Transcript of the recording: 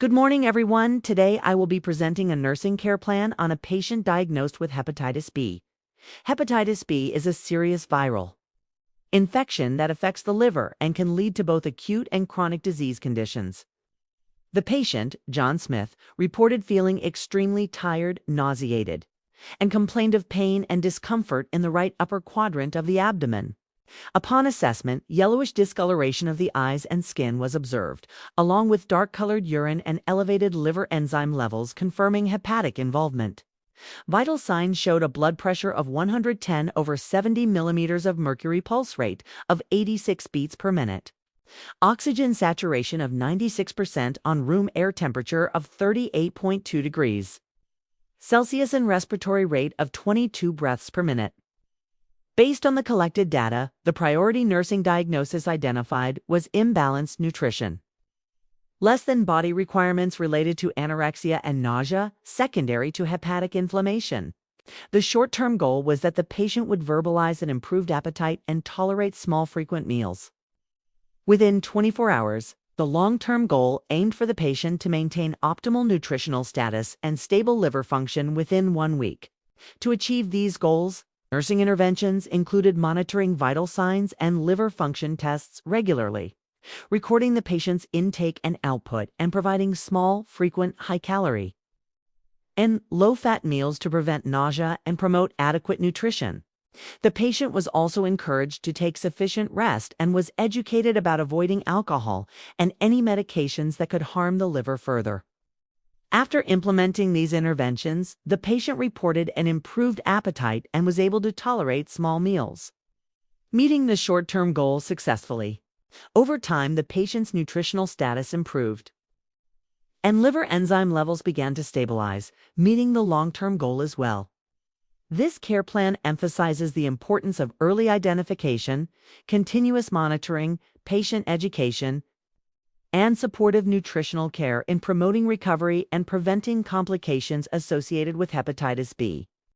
Good morning, everyone. Today I will be presenting a nursing care plan on a patient diagnosed with hepatitis B. Hepatitis B is a serious viral infection that affects the liver and can lead to both acute and chronic disease conditions. The patient, John Smith, reported feeling extremely tired, nauseated, and complained of pain and discomfort in the right upper quadrant of the abdomen. Upon assessment, yellowish discoloration of the eyes and skin was observed, along with dark-colored urine and elevated liver enzyme levels confirming hepatic involvement. Vital signs showed a blood pressure of 110/70 millimeters of mercury, pulse rate of 86 beats per minute, oxygen saturation of 96% on room air temperature of 38.2 degrees Celsius, and respiratory rate of 22 breaths per minute. Based on the collected data, the priority nursing diagnosis identified was imbalanced nutrition. Less than body requirements related to anorexia and nausea, secondary to hepatic inflammation. The short-term goal was that the patient would verbalize an improved appetite and tolerate small, frequent meals. Within 24 hours, the long-term goal aimed for the patient to maintain optimal nutritional status and stable liver function within 1 week. To achieve these goals, nursing interventions included monitoring vital signs and liver function tests regularly, recording the patient's intake and output, and providing small, frequent, high-calorie and low-fat meals to prevent nausea and promote adequate nutrition. The patient was also encouraged to take sufficient rest and was educated about avoiding alcohol and any medications that could harm the liver further. After implementing these interventions, the patient reported an improved appetite and was able to tolerate small meals, meeting the short-term goal successfully. Over time, the patient's nutritional status improved, and liver enzyme levels began to stabilize, meeting the long-term goal as well. This care plan emphasizes the importance of early identification, continuous monitoring, patient education, and supportive nutritional care in promoting recovery and preventing complications associated with hepatitis B.